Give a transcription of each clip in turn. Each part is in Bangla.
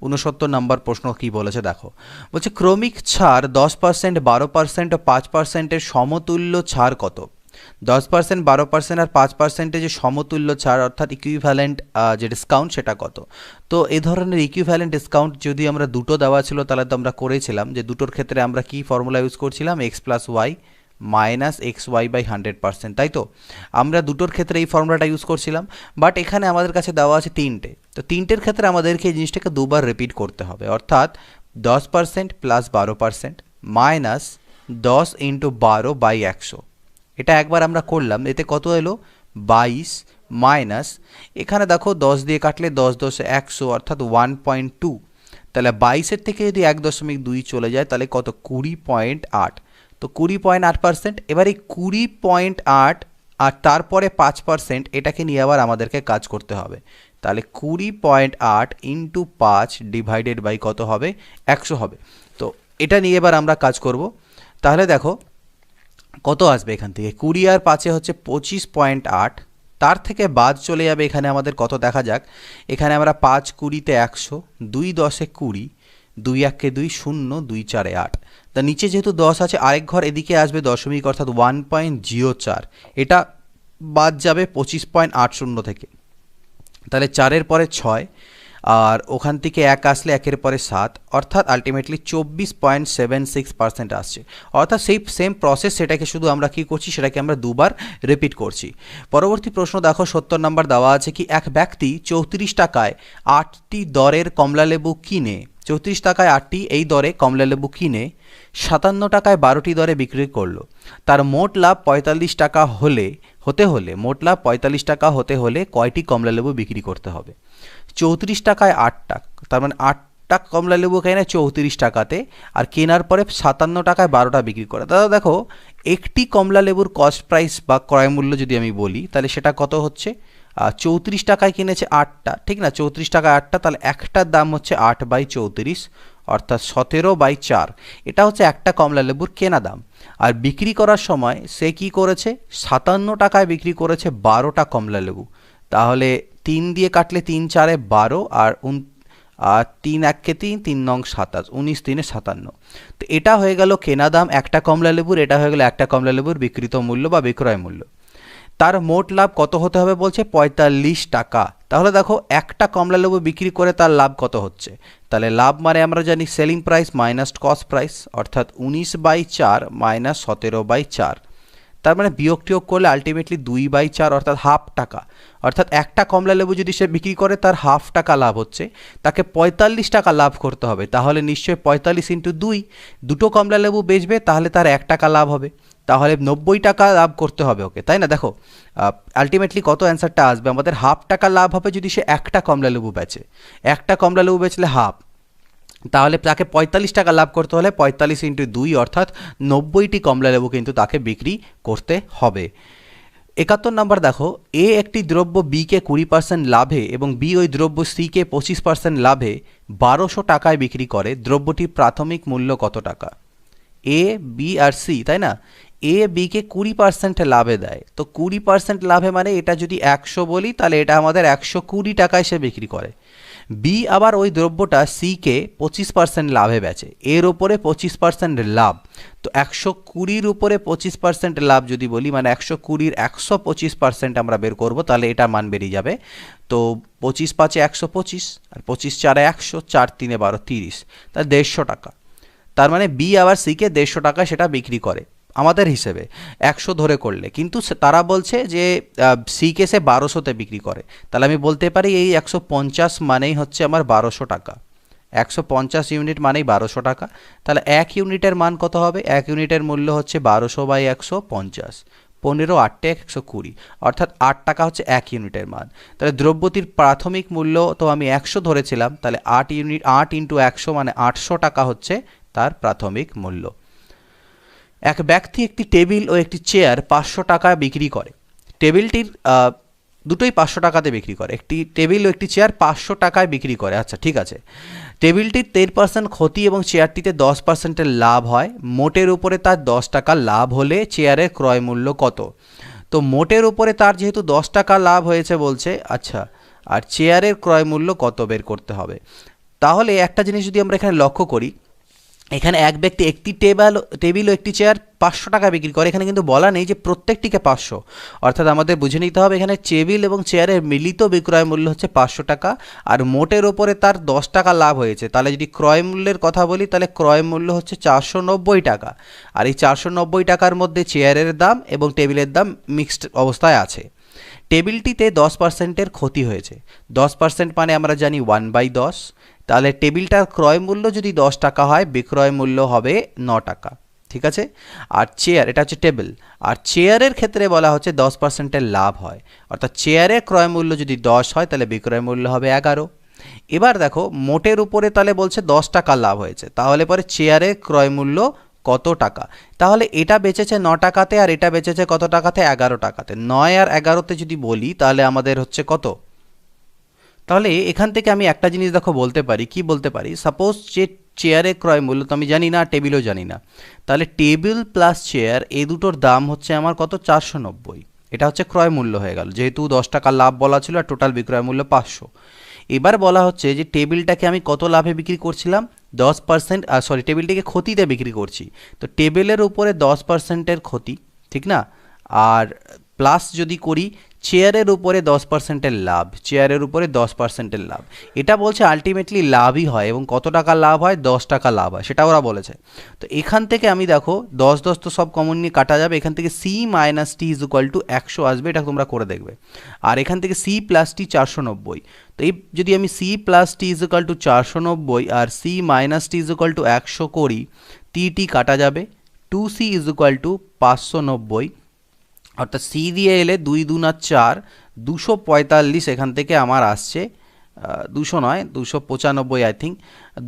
69 নম্বর প্রশ্ন কি বলেছে দেখো, বলছে ক্রমিক ছাড় 10%, 12% ও 5%-এর সমতুল্য ছাড় কত? 10%, 12% আর 5%-এর যে সমতুল্য ছাড় অর্থাৎ ইকুইভ্যালেন্ট যে ডিসকাউন্ট সেটা কত? তো এই ধরনের ইকুইভ্যালেন্ট ডিসকাউন্ট যদি আমরা দুটো দেওয়া ছিল তাহলে তো আমরা করেছিলাম যে দুটোর ক্ষেত্রে আমরা কি ফর্মুলা ইউজ করছিলাম, X plus Y minus X Y by 100%, তাই তো? আমরা দুটোর ক্ষেত্রে এই ফর্মুলাটা ইউজ করছিলাম, বাট এখানে আমাদের কাছে দেওয়া আছে তিনটে, তো তিনটের ক্ষেত্রে আমাদেরকে এই জিনিসটাকে দুবার রিপিট করতে হবে, অর্থাৎ 10% প্লাস 12% মাইনাস 10 ইন্টু 12 বাই 100। এটা একবার আমরা করলাম, এতে কত এলো 22 মাইনাস এখানে দেখো 10 দিয়ে কাটলে 10 10 100 অর্থাৎ 1.2, তাহলে 22-এর থেকে যদি 1.2 চলে যায় তাহলে কত 20.8, তো 20.8%। এবার এই 20.8 আর তারপরে 5% এটাকে নিয়ে আবার আমাদেরকে কাজ করতে হবে, তাহলে 20.8 ইন্টু 5 ডিভাইডেড বাই কত হবে 100 হবে। তো এটা নিয়ে এবার আমরা কাজ করব, তাহলে দেখো কত আসবে এখান থেকে 20 আর 5-এ হচ্ছে 25.8, তার থেকে বাদ চলে যাবে এখানে আমাদের কত দেখা যাক, এখানে আমরা 5 20-তে 100, 2 10-এ 20, 2 1-কে 2, 0 2 4-এ 8, তা নিচে যেহেতু 10 আছে আরেক ঘর এদিকে আসবে দশমিক অর্থাৎ 1.04, এটা বাদ যাবে 25.80 থেকে, তাহলে 4-এর পরে 6 আর ওখান থেকে 1 আসলে 1-এর পরে 7, অর্থাৎ আলটিমেটলি 24.76% আসছে, অর্থাৎ সেই সেম প্রসেস সেটাকে শুধু আমরা কি করছি সেটাকে আমরা দুবার রিপিট করছি। পরবর্তী প্রশ্ন দেখো 70 নম্বর দেওয়া আছে কি এক ব্যক্তি 34 টাকায় 8টি দরের কমলালেবু কিনে 34 টাকায় 8টি এই দরে কমলালেবু কিনে 57 টাকায় 12টি দরে বিক্রি করলো, তার মোট লাভ 45 টাকা হতে হলে মোট লাভ 45 টাকা হতে হলে কয়টি কমলালেবু বিক্রি করতে হবে? 34 টাকায় 8টা, তার মানে 8টা কমলালেবু কেনে 34 টাকাতে, আর কেনার পরে 57 টাকায় 12টা বিক্রি করে। দাদা দেখো একটি কমলালেবুর কস্ট প্রাইস বা ক্রয় মূল্য যদি আমি বলি তাহলে সেটা কত হচ্ছে, 34 টাকায় কিনেছে 8টা, ঠিক না? 34 টাকায় 8টা, তাহলে একটার দাম হচ্ছে 8/34 অর্থাৎ 17/4, এটা হচ্ছে একটা কমলালেবুর কেনা দাম। আর বিক্রি করার সময় সে কি করেছে 57 টাকায় বিক্রি করেছে 12টা কমলালেবু, তাহলে 3 দিয়ে কাটলে 3 4-এ 12 আর 3 1-কে 3, 3 9 27, 19 3-এ 57, তো এটা হয়ে গেল কেনা দাম একটা কমলালেবুর, এটা হয়ে গেল একটা কমলালেবুর বিক্রিত মূল্য বা বিক্রয় মূল্য। তার মোট লাভ কত হতে হবে বলছে 45 টাকা, তাহলে দেখো একটা কমলালেবু বিক্রি করে তার লাভ কত হচ্ছে, তাহলে লাভ মানে আমরা জানি selling price minus cost price, অর্থাৎ 19/4 মাইনাস 17/4, তার মানে বিয়োগ টিয়োগ করলে আলটিমেটলি 2/4 অর্থাৎ হাফ টাকা, অর্থাৎ একটা কমলালেবু যদি সে বিক্রি করে তার হাফ টাকা লাভ হচ্ছে, তাকে 45 টাকা লাভ করতে হবে, তাহলে নিশ্চয়ই 45 ইন্টু 2, দুটো কমলালেবু বেচবে তাহলে তার 1 টাকা লাভ হবে, তাহলে 90 টাকা লাভ করতে হবে ওকে, তাই না? দেখো আলটিমেটলি কত অ্যান্সারটা আসবে, আমাদের হাফ টাকা লাভ হবে যদি সে একটা কমলালেবু বেচে, একটা কমলালেবু বেচলে হাফ, তাহলে তাকে 45 টাকা লাভ করতে হলে 45 ইন্টু 2 অর্থাৎ 90টি কমলালেবু কিন্তু তাকে বিক্রি করতে হবে। 71 নম্বর দেখো, এ একটি দ্রব্য বিকে 20% লাভে এবং বি ওই দ্রব্য সিকে 25% লাভে 1200 টাকায় বিক্রি করে, দ্রব্যটির প্রাথমিক মূল্য কত টাকা? এ বি আর সি, তাই না? এ বিকে 20% লাভে দেয়, তো 20% লাভে মানে এটা যদি 100 বলি তাহলে এটা আমাদের 120 টাকায় সে বিক্রি করে। বি আবার ওই দ্রব্যটা সিকে 25% লাভে বেচে, এর ওপরে 25% লাভ, তো 120-র উপরে 25% লাভ যদি বলি মানে 120-র 125% আমরা বের করব, তাহলে এটা মান বেরিয়ে যাবে, তো 25 5-এ 125 আর 25 4-এ 100, 4 3-এ 12 30, তাহলে 150 টাকা, তার মানে বি আবার সিকে 150 টাকা সেটা বিক্রি করে আমাদের হিসেবে 100 ধরে করলে, কিন্তু তারা বলছে যে সিকে সে 1200-তে বিক্রি করে, তাহলে আমি বলতে পারি এই 150 মানেই হচ্ছে আমার 1200 টাকা, 150 ইউনিট মানেই 1200 টাকা, তাহলে 1 ইউনিটের মান কত হবে? 1 ইউনিটের মূল্য হচ্ছে 1200/150, 15 8 120, অর্থাৎ 8 টাকা হচ্ছে 1 ইউনিটের মান। তাহলে দ্রব্যটির প্রাথমিক মূল্য তো আমি 100 ধরেছিলাম, তাহলে 8 ইউনিট 8 ইন্টু 100 মানে 800 টাকা হচ্ছে তার প্রাথমিক মূল্য। এক ব্যক্তি একটি টেবিল ও একটি চেয়ার 500 টাকায় বিক্রি করে, টেবিলটির দুটোই 500 টাকাতে বিক্রি করে, একটি টেবিল ও একটি চেয়ার 500 টাকায় বিক্রি করে, আচ্ছা ঠিক আছে, টেবিলটির 13% ক্ষতি এবং চেয়ারটিতে 10%-এর লাভ হয়, মোটের উপরে তার 10 টাকা লাভ হলে চেয়ারের ক্রয় মূল্য কত? তো মোটের উপরে তার যেহেতু 10 টাকা লাভ হয়েছে বলছে, আচ্ছা, আর চেয়ারের ক্রয় মূল্য কত বের করতে হবে, তাহলে একটা জিনিস যদি আমরা এখানে লক্ষ্য করি, এখানে এক ব্যক্তি একটি টেবিল ও একটি চেয়ার 500 টাকা বিক্রি করে, এখানে কিন্তু বলা নেই যে প্রত্যেকটিকে 500, অর্থাৎ আমাদের বুঝে নিতে হবে এখানে টেবিল এবং চেয়ারের মিলিত বিক্রয় মূল্য হচ্ছে 500 টাকা, আর মোটের ওপরে তার 10 টাকা লাভ হয়েছে। তাহলে যদি ক্রয় মূল্যের কথা বলি, তাহলে ক্রয় মূল্য হচ্ছে 490 টাকা, আর এই 490 টাকার মধ্যে চেয়ারের দাম এবং টেবিলের দাম মিক্সড অবস্থায় আছে। টেবিলটিতে 10%-এর ক্ষতি হয়েছে। 10% মানে আমরা জানি 1/10, তাহলে টেবিলটার ক্রয় মূল্য যদি 10 টাকা হয়, বিক্রয় মূল্য হবে 9 টাকা, ঠিক আছে। আর চেয়ার, এটা হচ্ছে টেবিল, আর চেয়ারের ক্ষেত্রে বলা হচ্ছে 10%-এর লাভ হয়, অর্থাৎ চেয়ারের ক্রয় মূল্য যদি 10 হয় তাহলে বিক্রয় মূল্য হবে 11। এবার দেখো মোটের উপরে তাহলে বলছে 10 টাকা লাভ হয়েছে, তাহলে পরে চেয়ারের ক্রয় মূল্য কত টাকা, তাহলে এটা বেচেছে 9 টাকাতে আর এটা বেচেছে কত টাকাতে, 11 টাকাতে। 9 আর 11তে যদি বলি তাহলে আমাদের হচ্ছে কত, তাহলে এখান থেকে আমি একটা জিনিস দেখো বলতে পারি, কি বলতে পারি, সাপোজ যে চেয়ারের ক্রয় মূল্য তো আমি জানি না, টেবিলও জানি না, তাহলে টেবিল প্লাস চেয়ার এই দুটোর দাম হচ্ছে আমার কত, 490। এটা হচ্ছে ক্রয় মূল্য হয়ে গেল, যেহেতু 10 টাকা লাভ বলা ছিল আর টোটাল বিক্রয় মূল্য 500। এবার বলা হচ্ছে যে টেবিলটাকে আমি কত লাভে বিক্রি করছিলাম, 10%, সরি টেবিলটাকে ক্ষতিতে বিক্রি করছি, তো টেবিলের উপরে 10%-এর ক্ষতি, ঠিক না, আর প্লাস যদি করি চেয়ারের উপরে 10%-এর লাভ, চেয়ারের উপরে 10%-এর লাভ, এটা বলছে আলটিমেটলি লাভই হয়, এবং কত টাকা লাভ হয়, 10 টাকা লাভ হয়, সেটা ওরা বলেছে। তো এখান থেকে আমি দেখো 10 তো সব কমন নিয়ে কাটা যাবে, এখান থেকে C minus T is equal to 100 আসবে, এটা তোমরা করে দেখবে। আর এখান থেকে সি প্লাস টি 490, তো এই যদি আমি C plus T is equal to 490 আর C minus T is equal to 100 করি, টি কাটা যাবে, 2c ইজ ইকুয়াল টু 590, অর্থাৎ সি দিয়ে এলে 2 2 4, 245 এখান থেকে আমার আসছে, 200 নয় 295 আই থিঙ্ক,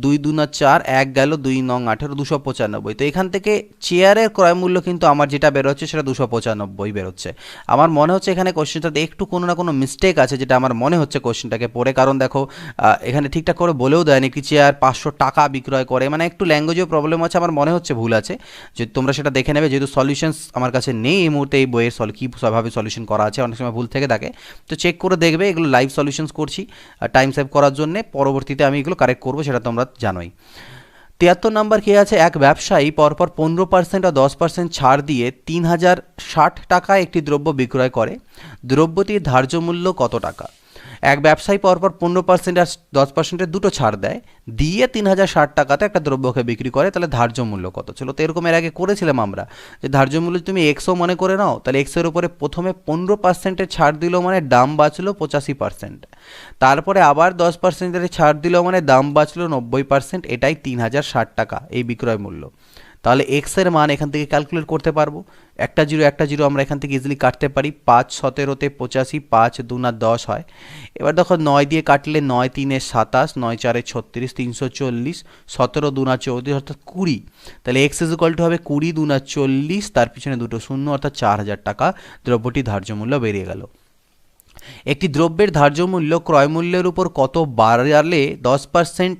2 2 4, 1 গেল 2 9 18, 295। তো এখান থেকে চেয়ারের ক্রয় মূল্য কিন্তু আমার যেটা বেরোচ্ছে সেটা 295 বেরোচ্ছে। আমার মনে হচ্ছে এখানে কোশ্চেনটাতে একটু কোনো না কোনো মিস্টেক আছে, যেটা আমার মনে হচ্ছে কোশ্চেনটাকে পড়ে, কারণ দেখো এখানে ঠিকঠাক করে বলেও দেয়নি একটি চেয়ার 500 টাকা বিক্রয় করে, মানে একটু ল্যাঙ্গুয়েজেও প্রবলেম আছে, আমার মনে হচ্ছে ভুল আছে। যদি তোমরা সেটা দেখে নেবে, যেহেতু সলিউশনস আমার কাছে নেই এই মুহূর্তে, এই বইয়ের কীভাবে সলিউশন করা আছে, অনেক সময় ভুল থেকে থাকে, তো চেক করে দেখবে, এগুলো লাইভ সলিউশনস করছি টাইম সেভ করার জন্য, পরবর্তীতে আমি এগুলো কারেক্ট করবো, সেটা তোমরা জানোই। 73 নম্বর কে আছে, এক ব্যবসায়ী পরপর 15% আর 10% ছাড় দিয়ে 3060 টাকায় একটি দ্রব্য বিক্রয় করে, দ্রব্যটির ধার্য মূল্য কত টাকা। এক ব্যবসায়ী পরপর 15% আর 10%-এর দুটো ছাড় দেয়, দিয়ে 3060 টাকাতে একটা দ্রব্যকে বিক্রি করে, তাহলে ধার্য মূল্য কত ছিল। তো এরকম এর আগে করেছিলাম আমরা, যে ধার্য মূল্য তুমি এক্সও মনে করে নাও, তাহলে এক্সের উপরে প্রথমে 15%-এর ছাড় দিল মানে দাম বাঁচলো 85%, তারপরে আবার 10%-এর ছাড় দিল মানে দাম বাঁচলো 90%, এটাই 3060 টাকা এই বিক্রয় মূল্য। তাহলে এক্সের মান এখান থেকে ক্যালকুলেট করতে পারবো, একটা জিরো আমরা এখান থেকে ইজিলি কাটতে পারি, 5 17-তে 85, 5 2 10 হয়। এবার দেখো 9 দিয়ে কাটলে 9 3-এ 27, 9 4-এ 36, 340, 17 2 34, অর্থাৎ 20। তাহলে এক্স ইজ ইকুয়াল টু হবে 20 2 40, তার পিছনে দুটো শূন্য, অর্থাৎ 4000 টাকা দ্রব্যটি ধার্য মূল্য বেরিয়ে গেল। একটি দ্রব্যের ধার্য মূল্য ক্রয় মূল্যের উপর কত বাড়লে 10%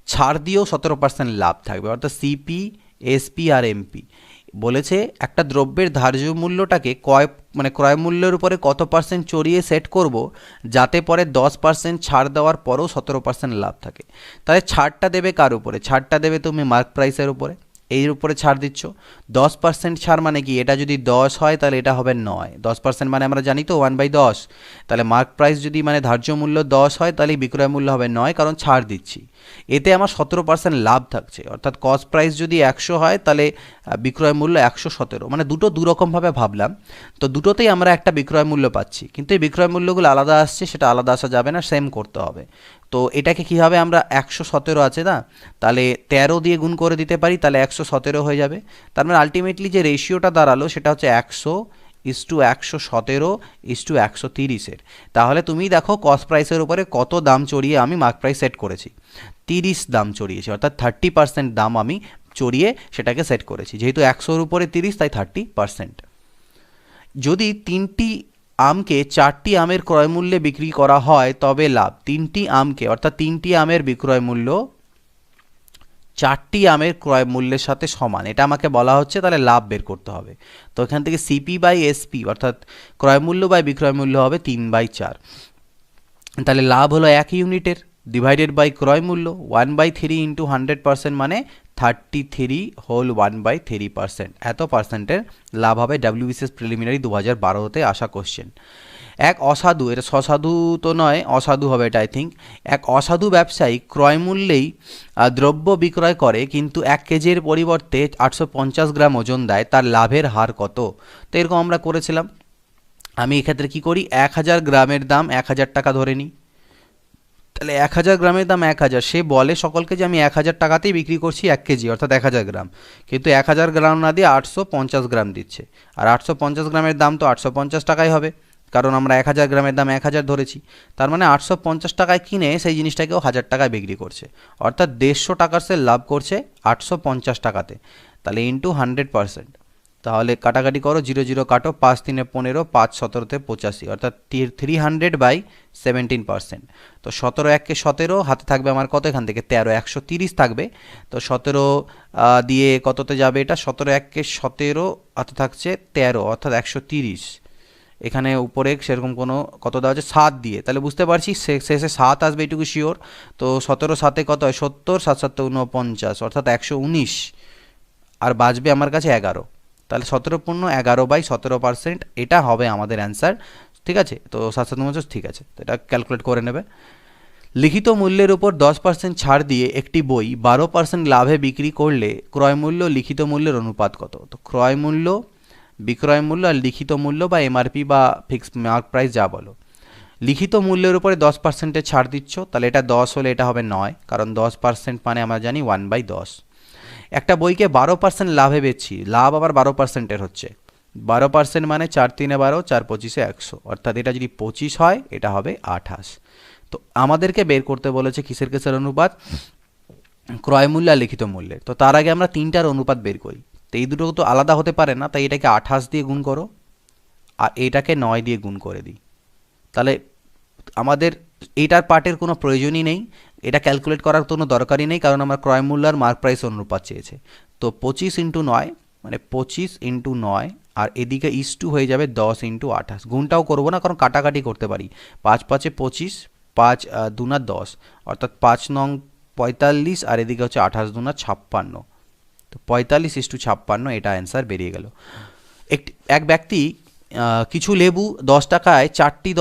ছাড় দিয়েও 17% লাভ থাকবে, অর্থাৎ সিপি এসপি আর এমপি বলেছে একটা দ্রব্যের ধার্য মূল্যটাকে ক্রয় মূল্যের উপরে কত পার্সেন্ট চড়িয়ে সেট করব, যাতে পরে 10% ছাড় দেওয়ার পরেও 17% লাভ থাকে। তাহলে ছাড়টা দেবে কার উপরে, ছাড়টা দেবে তুমি মার্ক প্রাইসের উপরে, এর উপরে ছাড় দিচ্ছ। 10% ছাড় মানে কি, এটা যদি 10 হয় তাহলে এটা হবে 9, 10% মানে আমরা জানি তো 1/10, তাহলে মার্ক প্রাইস যদি মানে ধার্য মূল্য 10 হয় তাহলে বিক্রয় মূল্য হবে 9, কারণ ছাড় দিচ্ছি, এতে আমার 17% লাভ থাকছে। অর্থাৎ কস্ট প্রাইস যদি 100 হয় তাহলে বিক্রয় মূল্য 117, মানে দুটো দুরকমভাবে ভাবলাম, তো দুটোতেই আমরা একটা বিক্রয় মূল্য পাচ্ছি, কিন্তু এই বিক্রয় মূল্যগুলো আলাদা আসছে, সেটা আলাদা আসা যাবে না, সেম করতে হবে। তো এটাকে কীভাবে আমরা 117 আছে না, তাহলে 13 দিয়ে গুণ করে দিতে পারি, তাহলে 117 হয়ে যাবে। তার মানে আলটিমেটলি যে রেশিওটা দাঁড়ালো সেটা হচ্ছে 100:117:130। তাহলে তুমি দেখো কস্ট প্রাইসের উপরে কত দাম চড়িয়ে আমি মার্ক প্রাইস সেট করেছি, 30 দাম চড়িয়েছি, অর্থাৎ 30% দাম আমি চড়িয়ে সেটাকে সেট করেছি, যেহেতু 100-র উপরে 30 তাই 30%। যদি 3টি আমকে 4টি আমের ক্রয় মূল্যে বিক্রি করা হয় তবে লাভ, 3টি আমকে অর্থাৎ 3টি আমের বিক্রয় মূল্য 4টি আমের ক্রয় মূল্যের সাথে সমান, এটা আমাকে বলা হচ্ছে, তাহলে লাভ বের করতে হবে। তো এখান থেকে সিপি বাই এসপি অর্থাৎ ক্রয় মূল্য বাই বিক্রয় মূল্য হবে 3/4, তাহলে লাভ হলো 1 ইউনিটের, ডিভাইডেড বাই ক্রয় মূল্য 1/3 ইন্টু 100% মানে 33 এত পার্সেন্টের লাভ হবে WBCS প্রিলিমিনারি 2012-তে আসা কোশ্চেন। এক অসাধু, এটা সসাধু তো নয়, অসাধু হবে এটা আই থিঙ্ক। এক অসাধু ব্যবসায়ী ক্রয় মূল্যেই দ্রব্য বিক্রয় করে কিন্তু 1 কেজির পরিবর্তে 850 গ্রাম ওজন দেয়, তার লাভের হার কত? তো এরকম আমরা করেছিলাম। আমি এক্ষেত্রে কি করি, 1000 গ্রামের দাম 1000 টাকা ধরে নিই। তাহলে 1000 গ্রামের দাম 1000, সে বলে সকলকে যে আমি 1000 টাকাতেই বিক্রি করছি 1 কেজি অর্থাৎ 1000 গ্রাম, কিন্তু 1000 গ্রাম না দিয়ে 850 গ্রাম দিচ্ছে। আর 850 গ্রামের দাম তো 850 টাকাই হবে, কারণ আমরা 1000 গ্রামের দাম 1000 ধরেছি। তার মানে 850 টাকায় কিনে সেই জিনিসটাকেও 1000 টাকায় বিক্রি করছে, অর্থাৎ 150 টাকার সে লাভ করছে 850 টাকাতে। তাহলে ইন্টু 100%, তাহলে কাটাকাটি করো, 0 0 কাটো, 5 3 15, 5 17 85, অর্থাৎ 300/17%। তো 17 1 17, হাতে থাকবে আমার কত এখান থেকে 13, 130 থাকবে। তো 17 দিয়ে কততে যাবে এটা, 17 1 17, হাতে থাকছে 13 অর্থাৎ 130। এখানে উপরে সেরকম কোনো কত দেওয়া আছে 7 দিয়ে, তাহলে বুঝতে পারছি শেষে 7 আসবে এটুকু শিওর। তো 17 7 কত হয় 70, 7 7 49 অর্থাৎ 119, আর বাঁচবে আমার কাছে 11। তাহলে 17.11/17%, এটা হবে আমাদের অ্যান্সার। ঠিক আছে, তো 7 7 49 ঠিক আছে, তো এটা ক্যালকুলেট করে নেবে। লিখিত মূল্যের উপর 10% ছাড় দিয়ে একটি বই 12% লাভে বিক্রি করলে ক্রয় মূল্য লিখিত মূল্যের অনুপাত কত? তো ক্রয় মূল্য, বিক্রয় মূল্য আর লিখিত মূল্য বা MRP বা ফিক্সড মার্ক প্রাইস যা বলো। লিখিত মূল্যের উপরে 10% ছাড় দিচ্ছ, তাহলে এটা 10 হলে এটা হবে 9, কারণ 10% মানে আমরা জানি 1/10। একটা বইকে 12% লাভে বেচছি, লাভ আবার 12%-এর হচ্ছে। 12% মানে 4 3 12, 4 25 100, অর্থাৎ এটা যদি 25 হয় এটা হবে 28। তো আমাদেরকে বের করতে বলেছে কিসের কিসের অনুপাত, ক্রয় মূল্য আর লিখিত মূল্যের। তো তার আগে আমরা তিনটার অনুপাত বের করি। তো এই দুটো তো আলাদা হতে পারে না, তাই এটাকে 28 দিয়ে গুণ করো আর এটাকে 9 দিয়ে গুণ করে দিই। তাহলে আমাদের এইটার পার্টের কোনো প্রয়োজনই নেই, এটা ক্যালকুলেট করার কোনো দরকারই নেই, কারণ আমার ক্রয় মূল্য আর মার্ক প্রাইস অনুপাত চেয়েছে। তো 25 × 9 মানে 25 × 9, আর এদিকে ইস্টু হয়ে যাবে 10 × 28। গুণটাও করবো না, কারণ কাটাকাটি করতে পারি। 5 5 25, 5 2 10, অর্থাৎ 5 9 45, আর এদিকে হচ্ছে 28 2 56। তো 45:56, এটা অ্যান্সার বেরিয়ে গেল। এক ব্যক্তি কিছু লেবু 10 টাকায় 4টি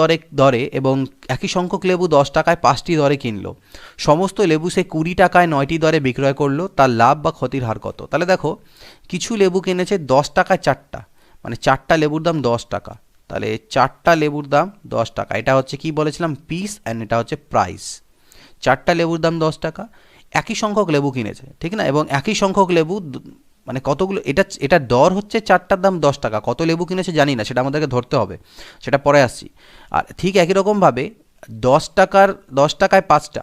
দরে এবং একই সংখ্যক লেবু 10 টাকায় 5টি দরে কিনলো। সমস্ত লেবু সে 20 টাকায় 9টি দরে বিক্রয় করলো, তার লাভ বা ক্ষতির হার কত? তাহলে দেখো, কিছু লেবু কিনেছে 10 টাকায় 4টা, মানে 4টা লেবুর দাম 10 টাকা। তাহলে 4টা লেবুর দাম 10 টাকা, এটা হচ্ছে কি বলেছিলাম পিস, অ্যান্ড এটা হচ্ছে প্রাইস। 4টা লেবুর দাম 10 টাকা, একই সংখ্যক লেবু কিনেছে, ঠিক না? এবং একই সংখ্যক লেবু মানে কতগুলো, এটা দর হচ্ছে 4টার দাম 10 টাকা, কত লেবু কিনেছে জানি না, সেটা আমাদেরকে ধরতে হবে, সেটা পরে আসছি। আর ঠিক একই রকমভাবে 10 টাকায় 5টা,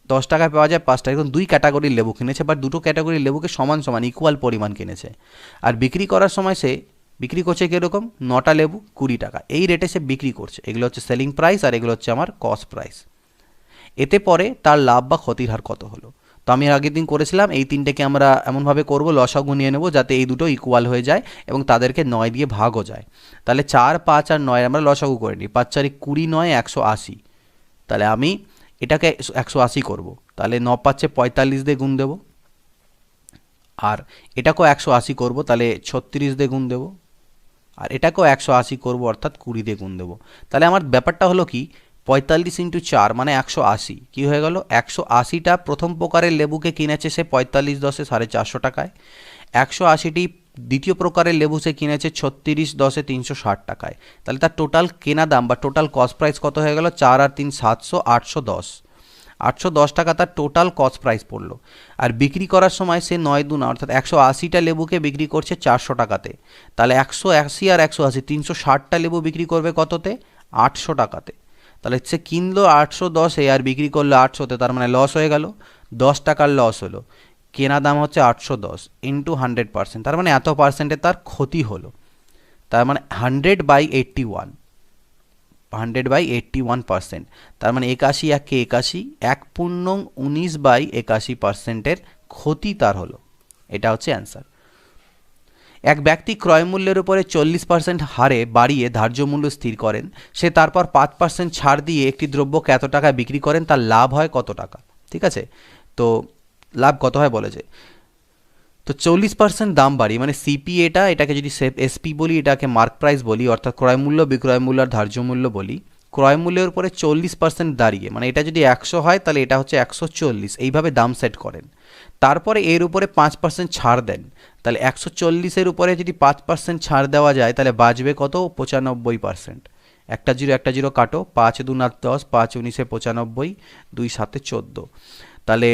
10 টাকায় পাওয়া যায় 5টা, এখন 2 ক্যাটাগরির লেবু কিনেছে, বা দুটো ক্যাটাগরির লেবুকে সমান সমান ইকুয়াল পরিমাণ কিনেছে। আর বিক্রি করার সময় সে বিক্রি করছে কীরকম, 9টা লেবু 20 টাকা, এই রেটে সে বিক্রি করছে। এগুলো হচ্ছে সেলিং প্রাইস আর এগুলো হচ্ছে আমার কস্ট প্রাইস। এতে পরে তার লাভ বা ক্ষতির হার কত হলো? তো আমি আগের দিন করেছিলাম, এই তিনটেকে আমরা এমনভাবে করব, লসাগু নিয়ে নেব যাতে এই দুটো ইকুয়াল হয়ে যায় এবং তাদেরকে 9 দিয়ে ভাগও যায়। তাহলে 4 5 আর 9 আমরা লসাগু করে নিই। 5 4 20, 9 180। তাহলে আমি এটাকে 180 করব, তাহলে 9 5 45 দিয়ে গুণ দেব, আর এটাকেও 180 করব, তাহলে 36 দিয়ে গুণ দেব, আর এটাকেও 180 করব, অর্থাৎ 20 দিয়ে গুণ দেব। তাহলে আমার ব্যাপারটা হলো কি, 45 × 4 মানে 180। কী হয়ে গেল, 180টা প্রথম প্রকারের লেবুকে কিনেছে সে 45 10 450 টাকায়। 180টি দ্বিতীয় প্রকারের লেবু সে কিনেছে 36 10 360 টাকায়। তাহলে তার টোটাল কেনা দাম বা টোটাল কস্ট প্রাইস কত হয়ে গেল, 4 আর 3 700, 810। 810 টাকা তার টোটাল কস্ট প্রাইস পড়লো। আর বিক্রি করার সময় সে 9 দুনা অর্থাৎ 180টা লেবুকে বিক্রি করছে 400 টাকাতে। তাহলে 180 আর 180 360টা লেবু বিক্রি করবে কততে, 800 টাকাতে। তাহলে সে কিনলো 810-এ আর বিক্রি করলো 800-তে, তার মানে লস হয়ে গেল, 10 টাকার লস হলো। কেনা দাম হচ্ছে 810 × 100%, তার মানে এত পার্সেন্টে তার ক্ষতি হলো। তার মানে 100/81, 100/81%। তার মানে 81 1 81, 1.19/81%-এর ক্ষতি তার হলো। এটা হচ্ছে অ্যান্সার। এক ব্যক্তি ক্রয় মূল্যের উপরে 40% হারে বাড়িয়ে ধার্য মূল্য স্থির করেন, সে তারপর 5% ছাড় দিয়ে একটি দ্রব্যকে এত টাকায় বিক্রি করেন, তার লাভ হয় কত টাকা? ঠিক আছে, তো লাভ কত হয় বলেছে। তো 40% দাম বাড়ি মানে সিপি, এটাকে যদি এসপি বলি, এটাকে মার্ক প্রাইস বলি, অর্থাৎ ক্রয় মূল্য বিক্রয় মূল্য আর ধার্য মূল্য বলি। ক্রয় মূল্যের উপরে 40% দাঁড়িয়ে মানে এটা যদি 100 হয় তাহলে এটা হচ্ছে 140, এইভাবে দাম সেট করেন। তারপরে এর উপরে 5% ছাড় দেন, তাহলে 140-এর উপরে যদি 5% ছাড় দেওয়া যায় তাহলে বাঁচবে কত? 95%। একটা জিরো কাটো, 5 2 10, 5 19 95, 2 7 14, তাহলে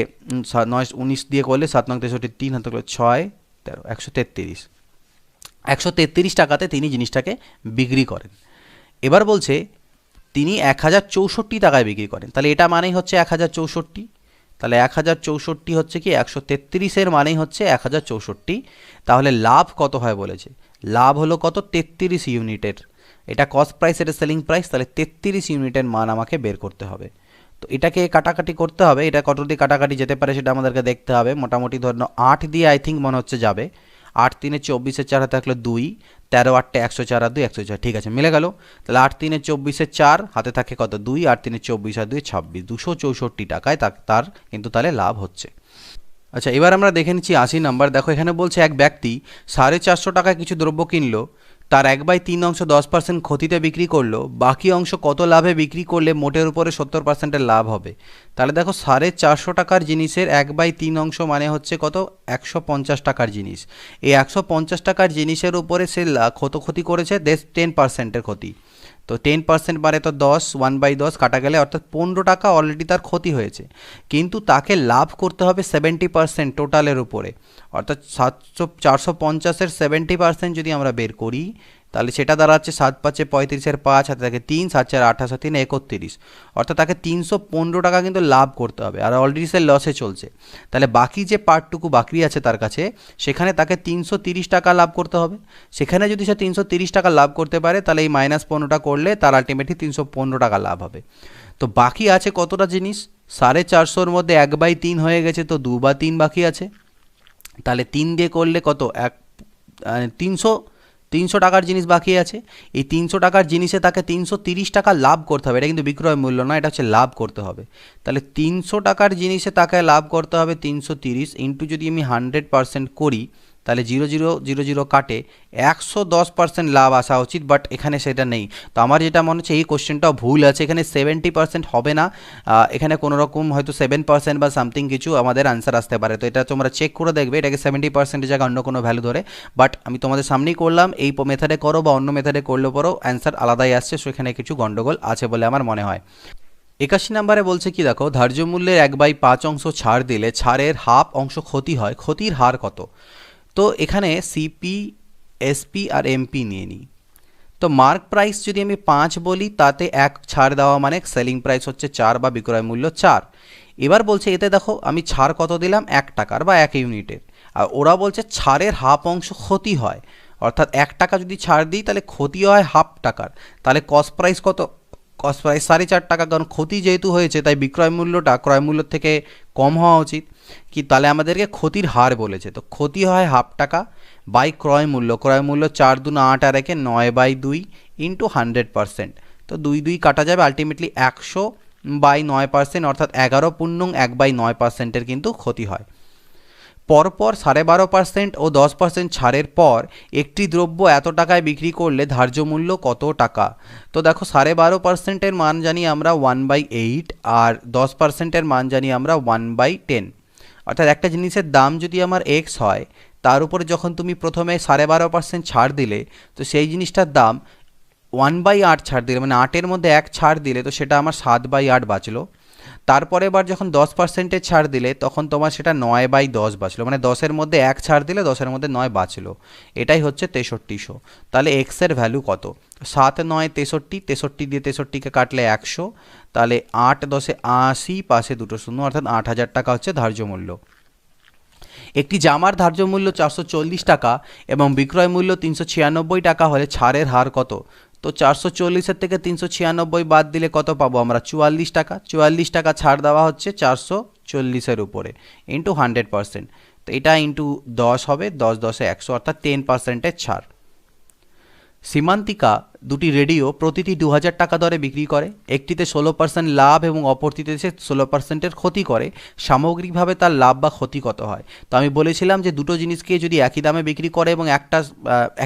9 19 দিয়ে করলে 7 9 63, 3 হাতে করলে 6 13, 133। 133 টাকাতে তিনি জিনিসটাকে বিক্রি করেন। এবার বলছে তিনি 1064 টাকায় বিক্রি করেন, তাহলে এটা মানেই হচ্ছে 1064, তাহলে 1064 হচ্ছে কি 133-এর মানেই হচ্ছে 1064। তাহলে লাভ কত হয় বলেছে, লাভ হলো কত? 33 ইউনিটের। এটা কস্ট প্রাইস, এটা সেলিং প্রাইস, তাহলে 33 ইউনিটের মান আমাকে বের করতে হবে। তো এটাকে কাটাকাটি করতে হবে, এটা কত দিয়ে কাটাকাটি যেতে পারে সেটা আমাদেরকে দেখতে হবে। মোটামুটি ধরুন 8 দিয়ে আই থিঙ্ক মনে হচ্ছে যাবে। 8 3 24, 4 হাতে থাকলে 2, 13 8 104 আর 2 104, ঠিক আছে মিলে গেল। তাহলে 8 3 24, 4 হাতে থাকে কত? 2, 8 3 24 আর 2 26, 264 টাকায় তার কিন্তু তাহলে লাভ হচ্ছে। আচ্ছা, এবার আমরা দেখে নিচ্ছি 80 নাম্বার। দেখো এখানে বলছে এক ব্যক্তি 450 টাকায় কিছু দ্রব্য কিনলো, তার 1/3 অংশ 10% ক্ষতিতে বিক্রি করলো, বাকি অংশ কত লাভে বিক্রি করলে মোটের উপরে 70%-এর লাভ হবে? তাহলে দেখো 450 টাকার জিনিসের 1/3 অংশ মানে হচ্ছে কত? 150 টাকার জিনিস। এই 150 টাকার জিনিসের উপরে সে ক্ষতি করেছে 10%-এর ক্ষতি। তো 10% মানে তো 10, 1/10 কাটা গেলে অর্থাৎ 15 টাকা অলরেডি তার ক্ষতি হয়েছে, কিন্তু তাকে লাভ করতে হবে 70% টোটালের উপরে, অর্থাৎ 450-এর 70% যদি আমরা বের করি তাহলে সেটা দাঁড়াচ্ছে 7 5 35-এর 5 হাতে থাকে 3, 7 4 28 3 31, অর্থাৎ তাকে 315 টাকা কিন্তু লাভ করতে হবে, আর অলরেডি সে লসে চলছে। তাহলে বাকি যে পার্টটুকু বাকি আছে তার কাছে, সেখানে তাকে 330 টাকা লাভ করতে হবে। সেখানে যদি সে 330 টাকা লাভ করতে পারে তাহলে এই -15টা করলে তার আলটিমেটলি 315 টাকা লাভ হবে। তো বাকি আছে কতটা জিনিস? 450-এর মধ্যে 1/3 হয়ে গেছে, তো 2/3 বাকি আছে। তাহলে 3 দিয়ে করলে কত? 300 টাকার জিনিস বাকি আছে। এই 300 টাকার জিনিসে তাকে 330 টাকা লাভ করতে হবে, এটা কিন্তু বিক্রয় মূল্য নয়, এটা হচ্ছে লাভ করতে হবে। তাহলে 300 টাকার জিনিসে তাকে লাভ করতে হবে 330, ইন্টু যদি আমি 100% করি তাহলে 0 0 0 0 কাটে 110% লাভ আসা উচিত, বাট এখানে সেটা নেই। তো আমার যেটা মনে হচ্ছে এই কোশ্চেনটাও ভুল আছে, এখানে 70% হবে না, এখানে কোনো রকম হয়তো 7% বা সামথিং কিছু আমাদের আনসার আসতে পারে। তো এটা তোমরা চেক করে দেখবে, এটাকে 70% জায়গায় অন্য কোনো ভ্যালু ধরে, বাট আমি তোমাদের সামনেই করলাম, এই মেথডে করো বা অন্য মেথডে করলে পরও অ্যান্সার আলাদাই আসছে, সেখানে কিছু গন্ডগোল আছে বলে আমার মনে হয়। 81 নম্বরে বলছে কি দেখো, ধার্য মূল্যের 1/5 অংশ ছাড় দিলে ছাড়ের হাফ অংশ ক্ষতি হয়, ক্ষতির হার কত? তো এখানে সিপি, এসপি আর এমপি নিয়ে নিই। তো মার্ক প্রাইস যদি আমি 5 বলি তাতে 1 ছাড় দেওয়া মানে সেলিং প্রাইস হচ্ছে 4 বা বিক্রয় মূল্য 4। এবার বলছে এতে দেখো আমি ছাড় কত দিলাম? 1 টাকার বা 1 ইউনিটের, আর ওরা বলছে ছাড়ের হাফ অংশ ক্ষতি হয়, অর্থাৎ 1 টাকা যদি ছাড় দিই তাহলে ক্ষতি হয় হাফ টাকার। তাহলে কস্ট প্রাইস কত? কস্ট প্রাইস 4.5 টাকা, কারণ ক্ষতি যেহেতু হয়েছে তাই বিক্রয় মূল্যটা ক্রয় মূল্যের থেকে কম হওয়া উচিত। কি তাহলে আমাদেরকে ক্ষতির হার বলেছে, তো ক্ষতি হয় হাফ টাকা বাই ক্রয় মূল্য, ক্রয় মূল্য 4 2 8 আর 1 9/2 ইন্টু 100%। তো 2 2 কাটা যাবে, আলটিমেটলি 100/9%, অর্থাৎ 11 1/9%-এর কিন্তু ক্ষতি হয়। পরপর 12.5% ও 10% ছাড়ের পর একটি দ্রব্য এত টাকায় বিক্রি করলে ধার্য মূল্য কত টাকা? তো দেখো 12.5%-এর মান জানি আমরা 1/8, আর 10%-এর মান জানি আমরা 1/10, অর্থাৎ একটা জিনিসের দাম যদি আমার x হয়, তার উপরে যখন তুমি প্রথমে 12.5% ছাড় দিলে, তো সেই জিনিসটার দাম 1/8 ছাড় দিলে মানে 8-এর মধ্যে 1 ছাড় দিলে, তো সেটা আমার 7/8 বাঁচলো। তারপরে এবার যখন 10% ছাড় দিলে তখন তোমার সেটা 9/10 বাঁচলো, মানে 10-এর মধ্যে 1 ছাড় দিলে 10-এর মধ্যে 9 বাঁচলো, এটাই হচ্ছে 6300। তাহলে এক্সের ভ্যালু কত? 7 9 63, 63 দিয়ে 63কে কাটলে 100, তাহলে 8 10 80, পাশে দুটো শূন্য, অর্থাৎ 8000 টাকা হচ্ছে ধার্য মূল্য। একটি জামার ধার্য মূল্য 440 টাকা এবং বিক্রয় মূল্য 396 টাকা হলে ছাড়ের হার কত? তো 440-এর থেকে 396 বাদ দিলে কত পাবো আমরা? 44 টাকা। 44 টাকা ছাড় দেওয়া হচ্ছে 40-এর উপরে ইন্টু 100%, তো এটা ইন্টু 10 হবে, 10 10 100 অর্থাৎ 10%-এর ছাড়। সীমান্তিকা দুটি রেডিও প্রতিটি 2000 টাকা দরে বিক্রি করে, একটিতে 16% লাভ এবং অপরটিতে সে 16%-এর ক্ষতি করে। সামগ্রিকভাবে তার লাভ বা ক্ষতি কত হয়? তো আমি বলেছিলাম যে দুটো জিনিসকে যদি একই দামে বিক্রি করে এবং একটা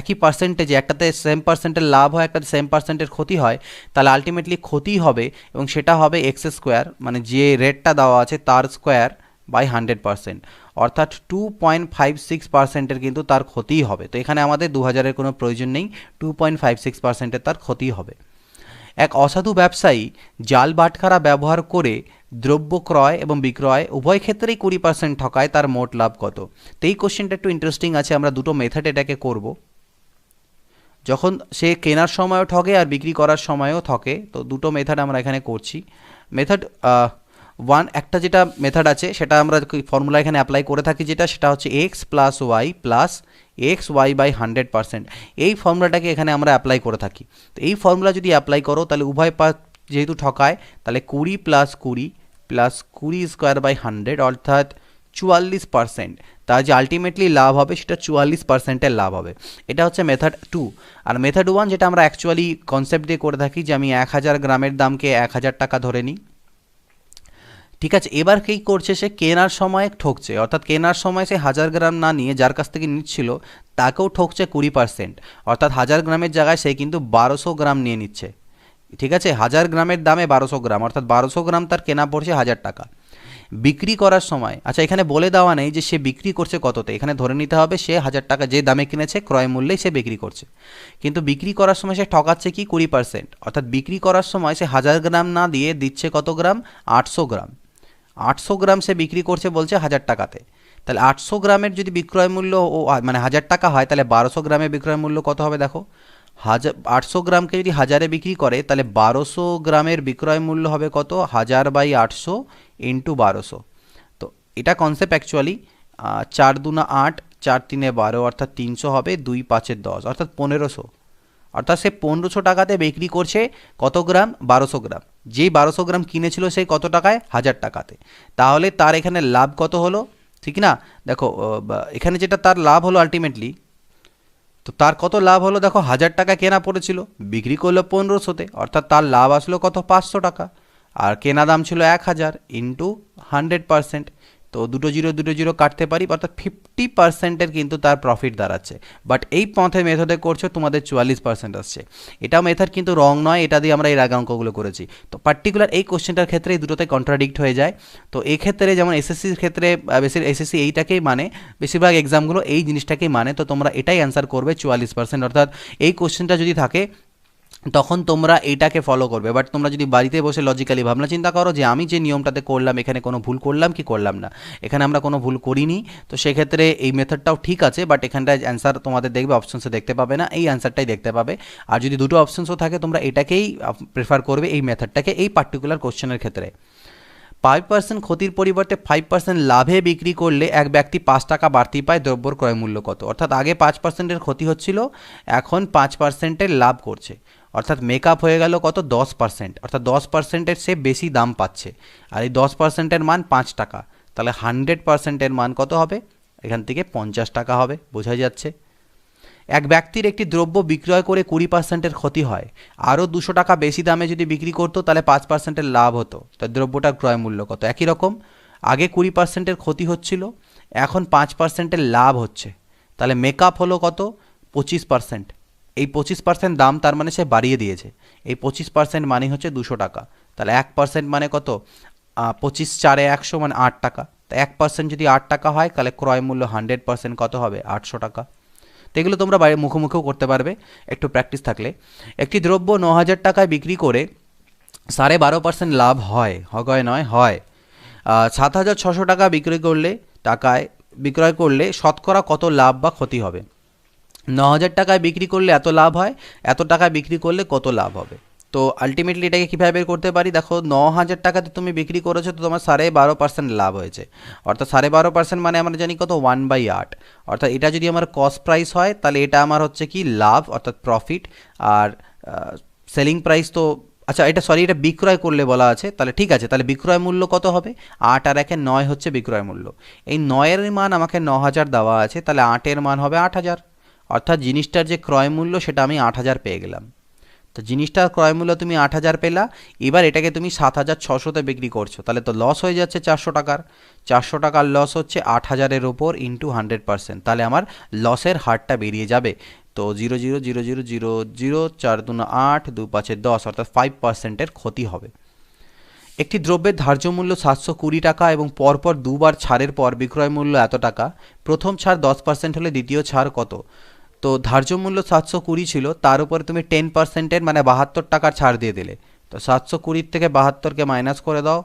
একই পার্সেন্টেজে, একটাতে সেম পার্সেন্টের লাভ হয়, একটাতে সেম পার্সেন্টের ক্ষতি হয়, তাহলে আলটিমেটলি ক্ষতি হবে এবং সেটা হবে এক্স স্কোয়ার, মানে যে রেটটা দেওয়া আছে তার স্কোয়ার বাই 100%, অর্থাৎ 2.56%-এর কিন্তু তার ক্ষতিই হবে। তো এখানে আমাদের 2000-এর কোনো প্রয়োজন নেই, 2.56%-এর তার ক্ষতি হবে। এক অসাধু ব্যবসায়ী জাল বাটখারা ব্যবহার করে দ্রব্য ক্রয় এবং বিক্রয় উভয় ক্ষেত্রেই 20% ঠকায়, তার মোট লাভ কত? তো এই কোশ্চেনটা একটু ইন্টারেস্টিং আছে, আমরা দুটো মেথড এটাকে করব। যখন সে কেনার সময়ও ঠকে আর বিক্রি করার সময়ও ঠকে, তো দুটো মেথড আমরা এখানে করছি। মেথড ওয়ান, একটা যেটা মেথড আছে সেটা আমরা ফর্মুলা এখানে অ্যাপ্লাই করে থাকি, সেটা হচ্ছে X plus Y plus X Y by 100%। এই ফর্মুলাটাকে এখানে আমরা অ্যাপ্লাই করে থাকি। তো এই ফর্মুলা যদি অ্যাপ্লাই করো তাহলে উভয় যেহেতু ঠকায়, তাহলে 20 প্লাস 20 প্লাস 20 স্কোয়ার বাই 100 অর্থাৎ 44%। তার যে আলটিমেটলি লাভ হবে সেটা 44%-এর লাভ হবে। এটা হচ্ছে মেথড 2। আর মেথড 1 যেটা আমরা অ্যাকচুয়ালি কনসেপ্ট দিয়ে করে থাকি, যে আমি 1000 গ্রামের দামকে 1000 টাকা ধরে নিই। ঠিক আছে, এবার কী করছে, সে কেনার সময় ঠকছে, অর্থাৎ কেনার সময় সে 1000 গ্রাম না নিয়ে যার কাছ থেকে নিচ্ছিল তাকেও ঠকছে 20%, অর্থাৎ 1000 গ্রামের জায়গায় সে কিন্তু 1200 গ্রাম নিয়ে নিচ্ছে। ঠিক আছে, 1000 গ্রামের দামে 1200 গ্রাম, অর্থাৎ 1200 গ্রাম তার কেনা পড়ছে 1000 টাকা। বিক্রি করার সময়, আচ্ছা এখানে বলে দেওয়া নেই যে সে বিক্রি করছে কততে, এখানে ধরে নিতে হবে সে 1000 টাকা যে দামে কিনেছে ক্রয় মূল্যেই সে বিক্রি করছে, কিন্তু বিক্রি করার সময় সে ঠকাচ্ছে কি 20%, অর্থাৎ বিক্রি করার সময় সে 1000 গ্রাম না দিয়ে দিচ্ছে কত গ্রাম, 800 গ্রাম। 800 গ্রাম সে বিক্রি করছে বলছে 1000 টাকাতে, তাহলে 800 গ্রামের যদি বিক্রয় মূল্য মানে 1000 টাকা হয়, তাহলে 1200 গ্রামের বিক্রয় মূল্য কত হবে? দেখো 800 গ্রামকে যদি 1000-এ বিক্রি করে তাহলে 1200 গ্রামের বিক্রয় মূল্য হবে কত, 1000/800 ইন্টু 1200। তো এটা কনসেপ্ট অ্যাকচুয়ালি 4 2 8, 4 3 12, অর্থাৎ 300 হবে, 2 5 10, অর্থাৎ 1500। অর্থাৎ সে 1500 টাকাতে বিক্রি করছে কত গ্রাম, 1200 গ্রাম। যেই 1200 গ্রাম কিনেছিল সেই কত টাকায়, 1000 টাকাতে। তাহলে তার এখানে লাভ কত হলো, ঠিক না? দেখো এখানে যেটা তার লাভ হলো আলটিমেটলি, তো তার কত লাভ হলো, দেখো 1000 টাকা কেনা পড়েছিল, বিক্রি করলো 1500-তে, অর্থাৎ তার লাভ আসলো কত, 500 টাকা। আর কেনা দাম ছিল 1000 ইন্টু 100%, তো দুটো জিরো কাটতে পারি, অর্থাৎ 50%-এর কিন্তু তার প্রফিট দাঁড়াচ্ছে। বাট এই মেথডে করছো তোমাদের 44% আসছে। এটা মেথড কিন্তু রং নয়, এটা দিয়ে আমরা এর আগে অঙ্কগুলো করেছি। তো পার্টিকুলার এই কোশ্চেনটার ক্ষেত্রে এই দুটোতে কন্ট্রাডিক্ট হয়ে যায়। তো এই ক্ষেত্রে যেমন এসএসসির ক্ষেত্রে এসএসসি এইটাকেই মানে, বেশিরভাগ এক্সামগুলো এই জিনিসটাকেই মানে, তো তোমরা এটাই অ্যান্সার করবে 44%, অর্থাৎ এই কোশ্চেনটা যদি থাকে তখন তোমরা এইটাকে ফলো করবে। বাট তোমরা যদি বাড়িতে বসে লজিক্যালি ভাবনা চিন্তা করো যে আমি যে নিয়মটাতে করলাম এখানে কোনো ভুল করলাম কি করলাম না, এখানে আমরা কোনো ভুল করিনি, তো সেক্ষেত্রে এই মেথডটাও ঠিক আছে, বাট এখানটায় অ্যান্সার তোমাদের দেখবে অপশনসে দেখতে পাবে না, এই অ্যান্সারটাই দেখতে পাবে। আর যদি দুটো অপশনসও থাকে তোমরা এটাকেই প্রেফার করবে, এই মেথডটাকে, এই পার্টিকুলার কোশ্চেনের ক্ষেত্রে। 5% ক্ষতির পরিবর্তে 5% লাভে বিক্রি করলে এক ব্যক্তি 5 টাকা বাড়তি পায়, দ্রব্যর ক্রয় মূল্য কত? অর্থাৎ আগে 5%-এর ক্ষতি হচ্ছিল, এখন 5%-এর লাভ করছে, অর্থাৎ মেকআপ হয়ে গেল কত, 10%, অর্থাৎ 10%-এর সে বেশি দাম পাচ্ছে। আর এই 10%-এর মান 5 টাকা, তাহলে 100%-এর মান কত হবে, এখান থেকে 50 টাকা হবে, বোঝা যাচ্ছে। এক ব্যক্তির একটি দ্রব্য বিক্রয় করে 20%-এর ক্ষতি হয়, আরও 200 টাকা বেশি দামে যদি বিক্রি করতো তাহলে 5%-এর লাভ হতো, তাই দ্রব্যটার ক্রয় মূল্য কত? একই রকম, আগে 20%-এর ক্ষতি হচ্ছিল, এখন 5%-এর লাভ হচ্ছে, তাহলে মেকআপ হলো কত, 25%। এই 25% দাম তার মানে সে বাড়িয়ে দিয়েছে, এই 25% মানে হচ্ছে 200 টাকা, তাহলে 1% মানে কত, 25 4 100 মানে 8 টাকা, তো 1% যদি 8 টাকা হয় তাহলে ক্রয় মূল্য 100% কত হবে, 800 টাকা। তো এগুলো তোমরা বাইরে মুখোমুখিও করতে পারবে একটু প্র্যাকটিস থাকলে। একটি দ্রব্য 9000 টাকায় বিক্রি করে 12.5% লাভ হয়, নয় হয়, 7600 টাকা বিক্রয় করলে শতকরা কত লাভ বা ক্ষতি হবে? 9000 টাকায় বিক্রি করলে এত লাভ হয়, এত টাকায় বিক্রি করলে কত লাভ হবে? তো আলটিমেটলি এটাকে কীভাবে বের করতে পারি, দেখো 9000 টাকাতে তুমি বিক্রি করেছো, তো তোমার 12.5% লাভ হয়েছে, অর্থাৎ 12.5% মানে আমরা জানি কত, 1/8, অর্থাৎ এটা যদি আমার কস্ট প্রাইস হয় তাহলে এটা আমার হচ্ছে কি লাভ, অর্থাৎ প্রফিট, আর সেলিং প্রাইস তো আচ্ছা এটা সরি, এটা বিক্রয় করলে বলা আছে, তাহলে ঠিক আছে, তাহলে বিক্রয় মূল্য কত হবে? 8 আর 1 9 হচ্ছে বিক্রয় মূল্য। এই 9-এর মান আমাকে 9000 দেওয়া আছে, তাহলে 8-এর মান হবে 8000, অর্থাৎ জিনিসটার যে ক্রয় মূল্য সেটা আমি 8000 পেয়ে গেলাম। তো জিনিসটার ক্রয় মূল্য তুমি 8000 পেলা, এবার এটাকে তুমি 7600-তে বিক্রি করছো, তাহলে তো লস হয়ে যাচ্ছে 400 টাকার। 400 টাকার লস হচ্ছে 8000-এর ওপর ইন্টু 100%, তাহলে আমার লসের হারটা বেরিয়ে যাবে। তো 0.00000, 4 2 8, 2 5 10, অর্থাৎ 5%-এর ক্ষতি হবে। একটি দ্রব্যের ধার্য মূল্য 720 টাকা এবং পরপর দুবার ছাড়ের পর বিক্রয় মূল্য এত টাকা। প্রথম ছাড় 10% হলে দ্বিতীয় ছাড় কত? তো ধার্য মূল্য 720 ছিল, তার উপরে তুমি 10%-এর মানে 72 টাকার ছাড় দিয়ে দিলে। তো 720 থেকে 72কে মাইনাস করে দাও,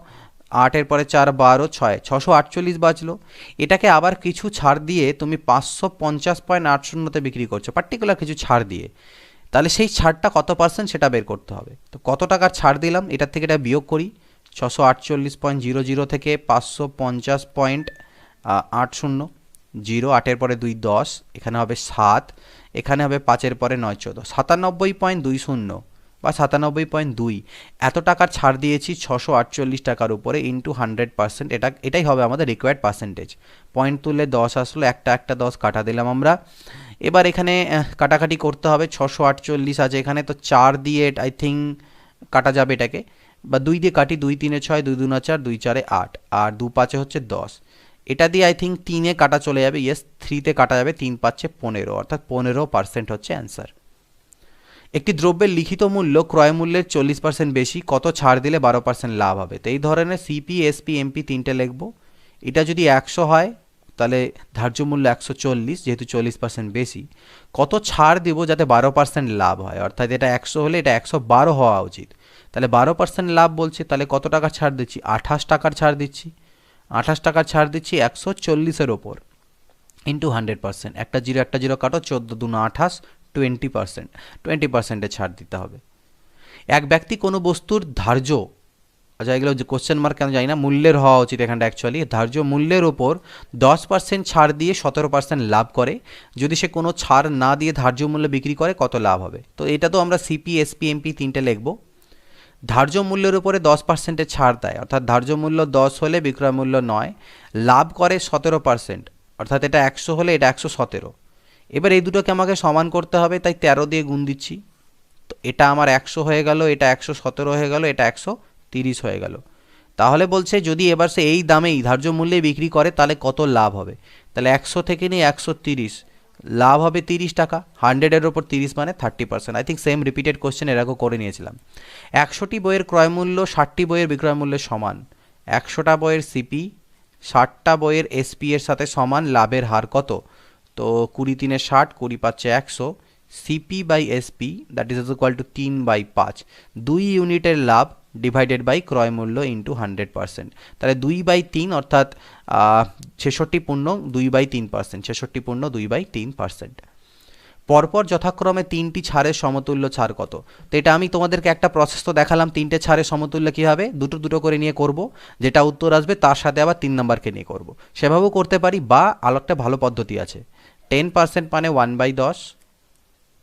8-এর পরে 4 12 6 648 বাঁচলো। এটাকে আবার কিছু ছাড় দিয়ে তুমি 550.80-তে বিক্রি করছো, পার্টিকুলার কিছু ছাড় দিয়ে। তাহলে সেই ছাড়টা কত পার্সেন্ট সেটা বের করতে হবে। তো কত টাকার ছাড় দিলাম এটার থেকে এটা বিয়োগ করি। 648.00 থেকে 550.80, 0 8-এর পরে 2 10, এখানে হবে 7, এখানে হবে 5-এর পরে 9 14, 97.20 বা 97.2, এত টাকার ছাড় দিয়েছি 648 টাকার উপরে ইন্টু 100%। এটাই হবে আমাদের রিকোয়ার্ড পার্সেন্টেজ। পয়েন্ট তুললে 10 আসলো, একটা 10 কাটা দিলাম আমরা। এবার এখানে কাটাকাটি করতে হবে, 648 আছে এখানে, তো 4 দিয়ে আই থিঙ্ক কাটা যাবে এটাকে, বা 2 দিয়ে কাটি, 2 3 6, 2 2 4, 2 4 8, আর 2 5 হচ্ছে 10। এটা দিয়ে আই থিঙ্ক 3-এ কাটা চলে যাবে, ইয়েস 3-তে কাটা যাবে, 3 5 15, অর্থাৎ 15% হচ্ছে অ্যান্সার। একটি দ্রব্যের লিখিত মূল্য ক্রয় মূল্যের 40% বেশি, কত ছাড় দিলে 12% লাভ হবে? তো এই ধরনের সিপি এসপি এমপি তিনটে লিখবো। এটা যদি 100 হয় তাহলে ধার্য মূল্য 140, যেহেতু 40% বেশি। কত ছাড় দিব যাতে 12% লাভ হয়? অর্থাৎ এটা 100 হলে এটা 112 হওয়া উচিত, তাহলে 12% লাভ বলছে, তাহলে কত টাকা ছাড় দিচ্ছি? 28 টাকার ছাড় দিচ্ছি। 28 টাকার ছাড় দিচ্ছি 140-এর ওপর ইন্টু 100%, একটা জিরো কাটো, 14 2 28, 20%, 20%-এ ছাড় দিতে হবে। এক ব্যক্তি কোনো বস্তুর ধার্য, আচ্ছা এগুলো যে কোশ্চেন মার্ক কেন জানি না, মূল্যের হওয়া উচিত এখানটা অ্যাকচুয়ালি, ধার্য মূল্যের ওপর 10% ছাড় দিয়ে 17% লাভ করে, যদি সে কোনো ছাড় না দিয়ে ধার্য মূল্য বিক্রি করে কত লাভ হবে? তো এটা তো আমরা সিপি এসপি এমপি তিনটে লিখব। ধার্য মূল্যের উপরে 10%-এর ছাড় দেয়, অর্থাৎ ধার্য মূল্য 10 হলে বিক্রয় মূল্য 9, লাভ করে 17%, অর্থাৎ এটা 100 হলে এটা 117। এবার এই দুটোকে আমাকে সমান করতে হবে, তাই 13 দিয়ে গুণ দিচ্ছি। তো এটা আমার 100 হয়ে গেল, এটা 117 হয়ে গেল, এটা 130 হয়ে গেল। তাহলে বলছে যদি এবার সে এই দামেই ধার্য মূল্যে বিক্রি করে তাহলে কত লাভ হবে? তাহলে 100 থেকে নিয়ে 130, লাভ হবে 30 টাকা। 100-এর ওপর 30 মানে 30%। I think same repeated question এর আগেও করে নিয়েছিলাম। 100টি বইয়ের ক্রয় মূল্য 60টি বইয়ের বিক্রয় মূল্যের সমান। 100টা বইয়ের সিপি 60টা বইয়ের এসপি এর সাথে সমান, লাভের হার কত? তো 20 3 60, 20 5 100, CP by SP that is equal to 3/5, 2 ইউনিটের লাভ ডিভাইডেড বাই ক্রয় মূল্য ইন্টু 100%। তাহলে 2/3, অর্থাৎ 66.2/3%, 66.2/3%। পরপর যথাক্রমে 3টি ছাড়ের সমতুল্য ছাড় কত? তো এটা আমি তোমাদেরকে একটা প্রসেস তো দেখালাম, 3টে ছাড়ের সমতুল্য কীভাবে দুটো করে নিয়ে করব, যেটা উত্তর আসবে তার সাথে আবার 3 নম্বরকে নিয়ে করব, সেভাবেও করতে পারি, বা আরেকটা ভালো পদ্ধতি আছে, 10% মানে 1/10,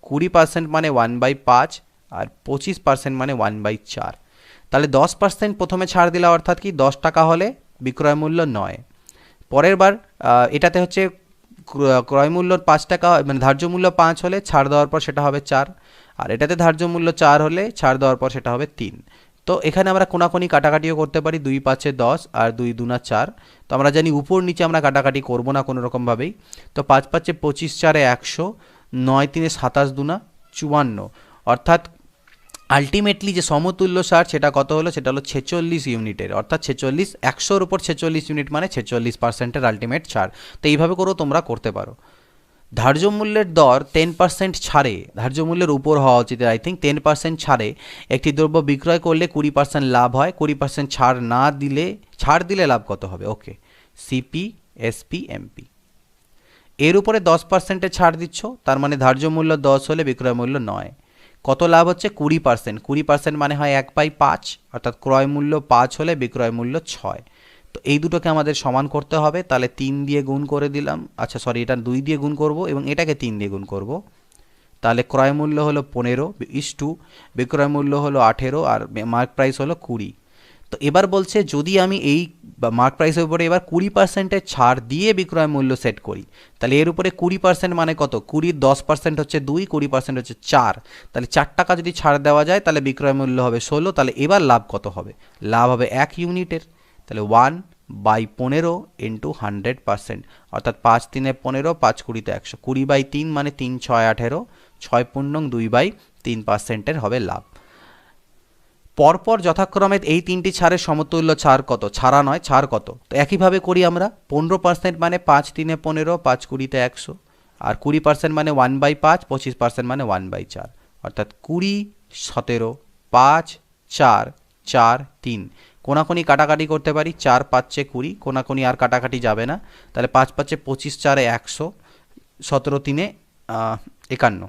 20% মানে 1/5, আর 25% মানে 1/4। তাহলে 10% প্রথমে ছাড় দিলা, অর্থাৎ কি 10 টাকা হলে বিক্রয় মূল্য 9। পরের বার এটাতে হচ্ছে ক্রয় মূল্য 5 টাকা, মানে ধার্য মূল্য 5 হলে ছাড় দেওয়ার পর সেটা হবে 4, আর এটাতে ধার্য মূল্য 4 হলে ছাড় দেওয়ার পর সেটা হবে 3। তো এখানে আমরা কোনাকুনি কাটাকাটিও করতে পারি, 2 5 10 আর 2 2 4। তো আমরা জানি উপর নিচে আমরা কাটাকাটি করব না কোনো রকমভাবেই। তো 5 5 25, 4 100, 9 3 27 2 54, অর্থাৎ আলটিমেটলি যে সমতুল্য ছাড় সেটা কত হলো? সেটা হলো 46 ইউনিটের, অর্থাৎ 46, 100-র উপর 46 ইউনিট মানে 46%-এর আলটিমেট ছাড়। তো এইভাবে করেও তোমরা করতে পারো। ধার্য মূল্যের দর 10% ছাড়ে, ধার্য মূল্যের উপর হওয়া উচিত আই থিঙ্ক, 10% ছাড়ে একটি দ্রব্য বিক্রয় করলে 20% লাভ হয়, 20% ছাড় দিলে লাভ কত হবে? ওকে, সিপি এসপি এমপি। এর উপরে 10%-এর ছাড় দিচ্ছ, তার মানে ধার্য মূল্য 10 হলে বিক্রয় মূল্য 9, কত লাভ হচ্ছে? 20%। 20% মানে হয় 1/5, অর্থাৎ ক্রয় মূল্য 5 হলে বিক্রয় মূল্য 6। তো এই দুটোকে আমাদের সমান করতে হবে, তাহলে 3 দিয়ে গুণ করে দিলাম, আচ্ছা সরি, এটা 2 দিয়ে গুণ করব এবং এটাকে 3 দিয়ে গুণ করব। তাহলে ক্রয় মূল্য হলো 15 বিক্রয় মূল্য হলো 18 আর মার্ক প্রাইস হলো 20। তো এবার বলছে যদি আমি এই মার্ক প্রাইসের উপরে এবার 20%-এর ছাড় দিয়ে বিক্রয় মূল্য সেট করি, তাহলে এর উপরে 20% মানে কত, 20 10% হচ্ছে 2, 20% হচ্ছে 4, তাহলে 4 টাকা যদি ছাড় দেওয়া যায় তাহলে বিক্রয় মূল্য হবে 16। তাহলে এবার লাভ কত হবে, লাভ হবে 1 ইউনিটের, তাহলে 1/15 ইন্টু 100%, অর্থাৎ 5 3 15, 5 20 100, 20/3 মানে 3 6 18, 6 পূর্ণং 2/3%-এর হবে লাভ। পরপর যথাক্রমে এই তিনটি ছাড়ের সমতুল্য ছাড় কত, ছাড়া নয় ছাড় কত, তো একইভাবে করি আমরা। 15% মানে 5 3 15, 5 20 100, আর 20% মানে 1/5, 25% মানে 1/4, অর্থাৎ 20 17 5 4 4 3। কোনাকুনি কাটাকাটি করতে পারি, 4 5 20, কোনাকুনি আর কাটাকাটি যাবে না, তাহলে 5 5 25 4 100, 17 3 51।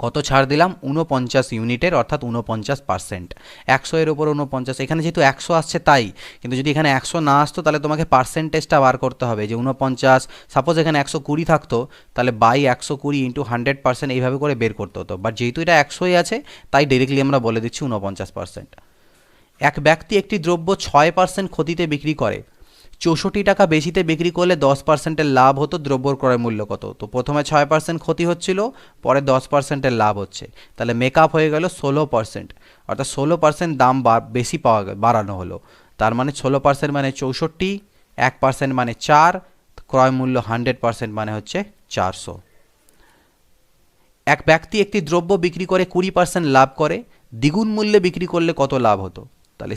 কত ছাড় দিলাম, 49 ইউনিটের, অর্থাৎ 49%। 100 এর উপর 49, এখানে যেহেতু 100 আসছে তাই, কিন্তু যদি এখানে 100 না আসতো তাহলে তোমাকে পার্সেন্টেজটা বার করতে হবে, যে 49, সাপোজ এখানে 120 থাকতো তাহলে বাই 120 ইন্টু 100% এইভাবে করে বের করতে হতো, বাট যেহেতু এটা 100ই আছে তাই ডাইরেক্টলি আমরা বলে দিচ্ছি 49%। এক ব্যক্তি একটি দ্রব্য 6% ক্ষতিতে বিক্রি করে, 64 টাকা বেশিতে বিক্রি করলে 10%-এর লাভ হতো, দ্রব্যর ক্রয় মূল্য কত, তো প্রথমে 6% ক্ষতি হচ্ছিল, পরে 10%-এর লাভ হচ্ছে, তাহলে মেকআপ হয়ে গেল 16%, অর্থাৎ 16% দাম বেশি বাড়ানো হলো, তার মানে 16% মানে 64, 1% মানে 4, ক্রয় মূল্য 100% মানে হচ্ছে 400। এক ব্যক্তি একটি দ্রব্য বিক্রি করে 20% লাভ করে, দ্বিগুণ মূল্যে বিক্রি করলে কত লাভ হতো, তাহলে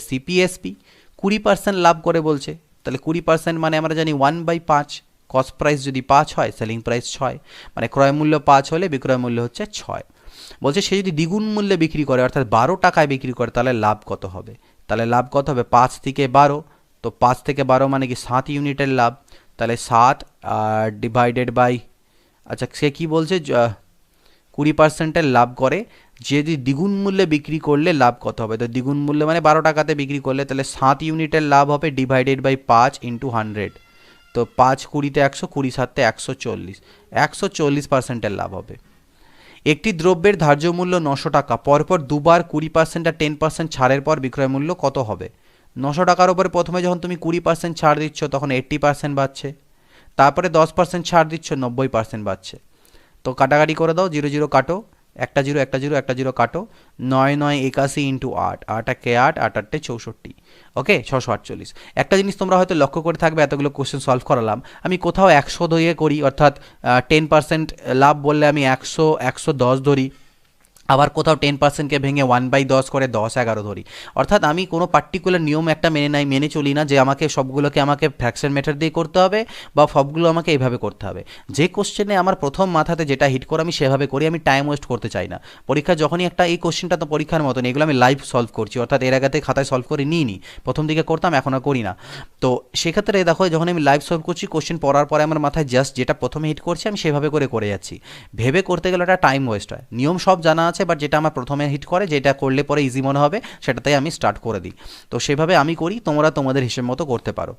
সিপিএসপি 20% লাভ করে বলছে, তাহলে 20% মানে আমরা জানি 1/5, কস্ট প্রাইস যদি 5 হয় সেলিং প্রাইস 6, মানে ক্রয় মূল্য 5 হলে বিক্রয় মূল্য হচ্ছে 6। বলছে সে যদি দ্বিগুণ মূল্যে বিক্রি করে অর্থাৎ 12 টাকায় বিক্রি করে তাহলে লাভ কত হবে, তাহলে লাভ কত হবে 5 থেকে 12, তো 5 থেকে 12 মানে কি 7 ইউনিটের লাভ, তাহলে 7 ডিভাইডেড বাই, আচ্ছা সে কি বলছে 20%-এর লাভ করে, যদি দ্বিগুণ মূল্যে বিক্রি করলে লাভ কত হবে, তো দ্বিগুণ মূল্যে মানে 12 টাকাতে বিক্রি করলে তাহলে 7 ইউনিটের লাভ হবে, ডিভাইডেড বাই 5 ইন্টু 100, তো 5 20 100, 20 7 140, 140%-এর লাভ হবে। একটি দ্রব্যের ধার্য মূল্য 900 টাকা, পরপর দুবার 20% আর 10% ছাড়ের পর বিক্রয় মূল্য কত হবে, 900 টাকার উপরে প্রথমে যখন তুমি 20% ছাড় দিচ্ছ তখন 80% বাড়ছে, তারপরে 10% ছাড় দিচ্ছ 90% বাড়ছে, তো কাটাকাটি করে দাও, 0 0 কাটো, একটা 0 একটা 0 একটা 0 কাটো, 9 9 81 ইন্টু 8, 8 একে 8, 8 8 64, ওকে 648। একটা জিনিস তোমরা হয়তো লক্ষ্য করে থাকবে, এতগুলো কোশ্চেন সলভ করালাম, আমি কোথাও 100 দিয়ে করি, অর্থাৎ 10% লাভ বললে আমি 100 110 ধরি, আবার কোথাও 10%কে ভেঙে 1/10 করে 10 11 ধরি, অর্থাৎ আমি কোনো পার্টিকুলার নিয়ম একটা মেনে চলি না যে আমাকে সবগুলোকে আমাকে ফ্র্যাকশন মেথড দিয়ে করতে হবে বা সবগুলো আমাকে এইভাবে করতে হবে। যে কোশ্চেনে আমার প্রথম মাথাতে যেটা হিট করে আমি সেভাবে করি, আমি টাইম ওয়েস্ট করতে চাই না। পরীক্ষা যখনই একটা এই কোশ্চেনটা তো পরীক্ষার মতন, এগুলো আমি লাইভ সলভ করছি, অর্থাৎ এর আগে খাতায় সলভ করে নিইনি, প্রথম দিকে করতাম এখন আর করি না। তো সেক্ষেত্রে দেখো যখন আমি লাইভ সলভ করছি কোশ্চেন পড়ার পরে আমার মাথায় জাস্ট যেটা প্রথমে হিট করছি আমি সেভাবে করে যাচ্ছি, ভেবে করতে গেলে একটা টাইম ওয়েস্ট হয়। নিয়ম সব জানা আছে, বাট যেটা আমার প্রথমে হিট করে, যেটা করলে পরে ইজি মনে হবে সেটাতেই আমি স্টার্ট করে দিই, তো সেভাবে আমি করি, তোমরা তোমাদের হিসেব মতো করতে পারো।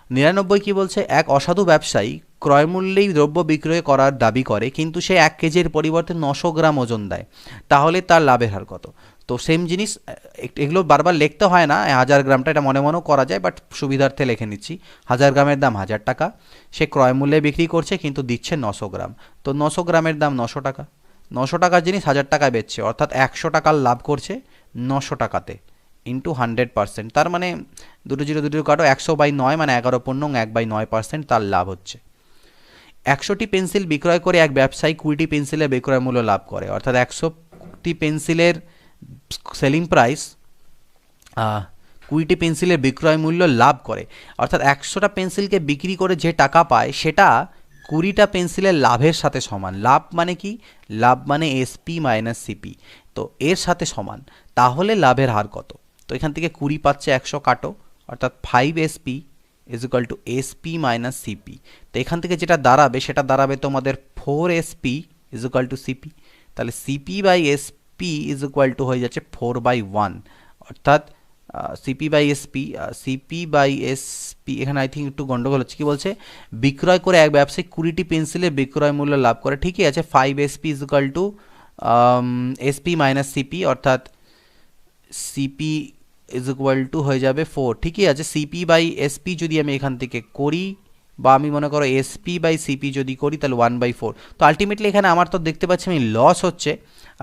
99 কি বলছে, এক অসাধু ব্যবসায়ী ক্রয়মূল্যেই দ্রব্য বিক্রয় করার দাবি করে, কিন্তু সে 1 কেজির পরিবর্তে 900 গ্রাম ওজন দেয়, তাহলে তার লাভের হার কত। তো সেম জিনিস, এগুলো বারবার লিখতে হয় না, 1000 গ্রামটা এটা মনে মনেও করা যায়, বাট সুবিধার্থে লিখে নিচ্ছি। 1000 গ্রামের দাম 1000 টাকা, সে ক্রয়মূল্যে বিক্রি করছে কিন্তু দিচ্ছে 900 গ্রাম, তো 900 গ্রামের দাম 900 টাকা, 900 টাকার জিনিস 1000 টাকায় বেচছে, অর্থাৎ 100 টাকার লাভ করছে 900 টাকাতে ইন্টু 100%, তার মানে 2 0 2 কাটো, 100/9 মানে 11 পূর্ণং 1/9% তার লাভ হচ্ছে। 100টি পেন্সিল বিক্রয় করে এক ব্যবসায়ী 20টি পেন্সিলের বিক্রয় মূল্য লাভ করে, অর্থাৎ 100টি পেন্সিলের সেলিং প্রাইস 20টি পেন্সিলের বিক্রয় মূল্য লাভ করে, অর্থাৎ 100টা পেন্সিলকে বিক্রি করে যে টাকা পায় সেটা 20টা পেন্সিলের লাভের সাথে সমান। লাভ মানে কি, লাভ মানে এসপি মাইনাস সিপি, তো এর সাথে সমান, তাহলে লাভের হার কত। তো এখান থেকে 20 পাচ্ছে, 100 কাটো, অর্থাৎ 5SP is equal to SP minus CP, তো এখান থেকে যেটা দাঁড়াবে সেটা দাঁড়াবে তোমাদের 4SP is equal to CP, তাহলে CP by SP is equal to হয়ে যাচ্ছে 4/1, অর্থাৎ CP by SP, CP by SP, এখানে আই থিঙ্ক একটু গন্ডগোল হচ্ছে। কি বলছে, বিক্রয় করে এক ব্যবসায়িক 20টি পেন্সিলের বিক্রয় মূল্য লাভ করে। ঠিকই আছে, 5SP is equal to SP minus CP, অর্থাৎ সিপি ইজ ইকুয়াল টু হয়ে যাবে 4। ঠিকই আছে, সিপি বাই এসপি যদি আমি এখান থেকে করি, বা আমি মনে করো এসপি বাই সিপি যদি করি, তাহলে 1/4। তো আলটিমেটলি এখানে আমার তো দেখতে পাচ্ছি আমি লস হচ্ছে।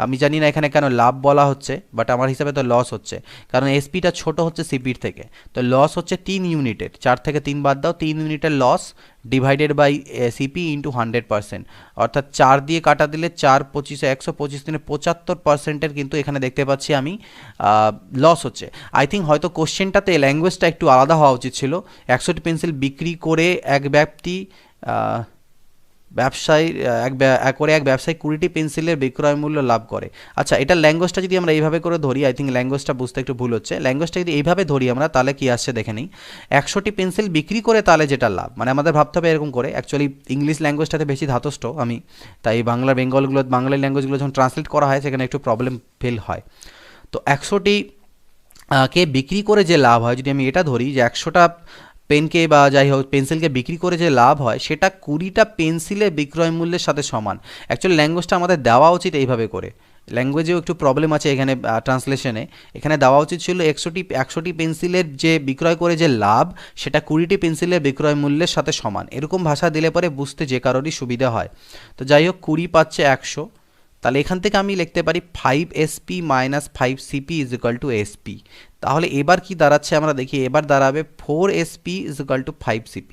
আমি জানি না এখানে কেন লাভ বলা হচ্ছে, বাট আমার হিসাবে তো লস হচ্ছে, কারণ এসপিটা ছোট হচ্ছে সিপির থেকে। তো লস হচ্ছে 3 ইউনিটের, 4 থেকে 3 বাদ দাও, 3 ইউনিটের loss divided by CP into 100%, অর্থাৎ 4 দিয়ে কাটা দিলে 4 25 125 দিনে 75%-এর কিন্তু এখানে দেখতে পাচ্ছি আমি লস হচ্ছে। আই থিঙ্ক হয়তো কোশ্চেনটাতে ল্যাঙ্গুয়েজটা একটু আলাদা হওয়া উচিত ছিল। 100টি পেন্সিল বিক্রি করে এক ব্যক্তি ব্যবসায়ী এক ব্যবসায়ী 20টি পেন্সিলের বিক্রয় মূল্য লাভ করে। আচ্ছা, এটা ল্যাঙ্গুয়েজটা যদি আমরা এইভাবে করে ধরি, আই থিঙ্ক ল্যাঙ্গুয়েজটা বুঝতে একটু ভুল হচ্ছে। ল্যাঙ্গুয়েজটা যদি এইভাবে ধরি আমরা, তাহলে কি আসছে দেখে নিই। 100টি পেন্সিল বিক্রি করে তাহলে যেটা লাভ, মানে আমাদের ভাবতে হবে এরকম করে। অ্যাকচুয়ালি ইংলিশ ল্যাঙ্গুয়েজটাতে বেশি ধাতস্থ আমি, তাই বাংলা বাংলা ল্যাঙ্গুয়েজগুলো যখন ট্রান্সলেট করা হয় সেখানে একটু প্রবলেম ফিল হয়। তো 100টি কে বিক্রি করে যে লাভ হয়, যদি আমি এটা ধরি যে 100টা পেনকে বা যাই হোক পেন্সিলকে বিক্রি করে যে লাভ হয়, সেটা 20টা পেন্সিলের বিক্রয় মূল্যের সাথে সমান। অ্যাকচুয়ালি ল্যাঙ্গুয়েজটা আমাদের দেওয়া উচিত এইভাবে করে। ল্যাঙ্গুয়েজেও একটু প্রবলেম আছে এখানে ট্রান্সলেশনে। এখানে দেওয়া উচিত ছিল 100টি পেন্সিলের যে বিক্রয় করে যে লাভ, সেটা 20টি পেন্সিলের বিক্রয় মূল্যের সাথে সমান। এরকম ভাষা দিলে পরে বুঝতে যে কারোরই সুবিধা হয়। তো যাই হোক, 20 পাচ্ছে 100, তাহলে এখান থেকে আমি লিখতে পারি 5SP minus 5CP is equal to SP. তাহলে এবার কি দাঁড়াচ্ছে আমরা দেখি, এবার দাঁড়াবে 4SP is equal to 5CP।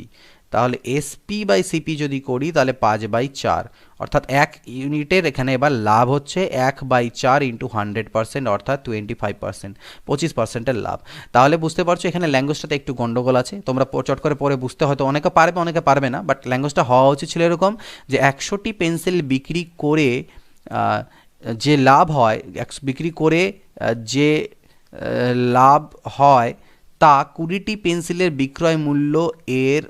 তাহলে এসপি বাই সিপি যদি করি, তাহলে 5/4, অর্থাৎ 1 ইউনিটের এখানে এবার লাভ হচ্ছে 1/4 ইন্টু 100%, অর্থাৎ 25%, 25%-এর লাভ। তাহলে বুঝতে পারছো এখানে ল্যাঙ্গুয়েজটাতে একটু গন্ডগোল আছে। তোমরা চট করে পরে বুঝতে হয়তো অনেকে পারবে অনেকে পারবে না, বাট ল্যাঙ্গুয়েজটা হওয়া উচিত ছিল এরকম যে 100টি পেন্সিল বিক্রি করে যে লাভ হয়, বিক্রি করে যে লাভ হয় তা 20টি পেন্সিলের বিক্রয় মূল্য এর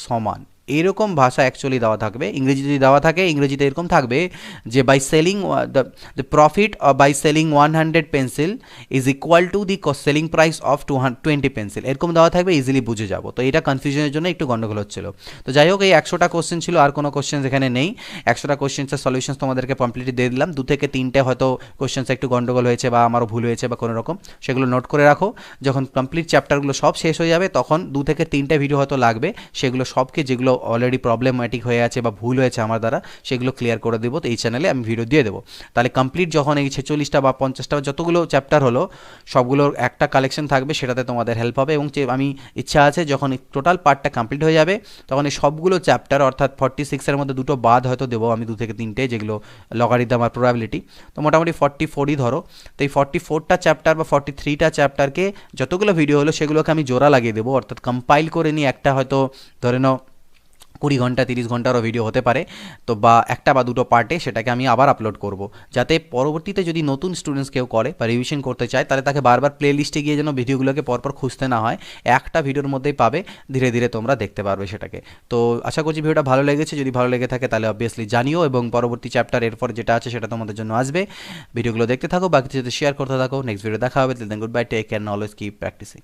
সমান। এরকম ভাষা অ্যাকচুয়ালি দেওয়া থাকবে। ইংরেজি যদি দেওয়া থাকে, ইংরেজিতে এরকম থাকবে যে by selling the profit by selling 100 pencil is equal to the selling price of 20 pencil, এরকম দেওয়া থাকবে, ইজিলি বুঝে যাবো। তো এটা কনফিউশনের জন্য একটু গন্ডগোল হচ্ছিল। তো যাই হোক, এই 100টা কোশ্চেন ছিল, আর কোনো কোশ্চেন এখানে নেই। 100টা কোশ্চেন্সের সলিউশনস তোমাদেরকে কমপ্লিটলি দিয়ে দিলাম। 2 থেকে 3টে হয়তো কোশ্চেন্স একটু গন্ডগোল হয়েছে বা আমারও ভুল হয়েছে বা কোনো রকম, সেগুলো নোট করে রাখো। যখন কমপ্লিট চ্যাপ্টারগুলো সব শেষ হয়ে যাবে, তখন 2 থেকে 3টে ভিডিও হয়তো লাগবে, সেগুলো সবকে যেগুলো অলরেডি প্রবলেম্যাটিক হয়ে আছে বা ভুল হয়েছে আমার দ্বারা, সেগুলো ক্লিয়ার করে দেবো। তো এই চ্যানেলে আমি ভিডিও দিয়ে দেবো। তাহলে কমপ্লিট যখন এই 46টা বা 50টা যতগুলো চ্যাপ্টার হলো, সবগুলোর একটা কালেকশন থাকবে, সেটাতে তোমাদের হেল্প হবে। এবং আমি ইচ্ছা আছে যখন টোটাল পার্টটা কমপ্লিট হয়ে যাবে, তখন এই সবগুলো চ্যাপ্টার অর্থাৎ 46-এর মধ্যে 2টো বাদ হয়তো দেবো আমি, 2 থেকে 3টে, যেগুলো লগারিদম আর প্রবাবিলিটি। তো মোটামুটি 44ই ধরো। তো এই 44টা চ্যাপ্টার বা 43টা চ্যাপ্টারকে যতগুলো ভিডিও হলো সেগুলোকে আমি জোড়া লাগিয়ে দেবো, অর্থাৎ কম্পাইল করে নিয়ে একটা হয়তো ধরে নাও 20 ঘন্টা 30 ঘন্টারও ভিডিও হতে পারে। তো বা একটা বা দুটো পার্টে সেটাকে আমি আবার আপলোড করব, যাতে পরবর্তীতে যদি নতুন স্টুডেন্টস কেউ করে বা রিভিশন করতে চায়, তাহলে তাকে বারবার প্লে লিস্টে গিয়ে যেন ভিডিওগুলোকে পরপর খুঁজতে না হয়, একটা ভিডিওর মধ্যেই পাবে, ধীরে ধীরে তোমরা দেখতে পারবে সেটাকে। তো আশা করছি ভিডিওটা ভালো লেগেছে। যদি ভালো লেগে থাকে তাহলে অবভিয়াসলি জানিও, এবং পরবর্তী চ্যাপ্টার এরপর যেটা আছে সেটা তোমাদের জন্য আসবে। ভিডিওগুলো দেখতে থাকো, বাকি সাথে শেয়ার করতে থাকো। নেক্সট ভিডিও দেখা হবে। Then goodbye, take care, always keep practising.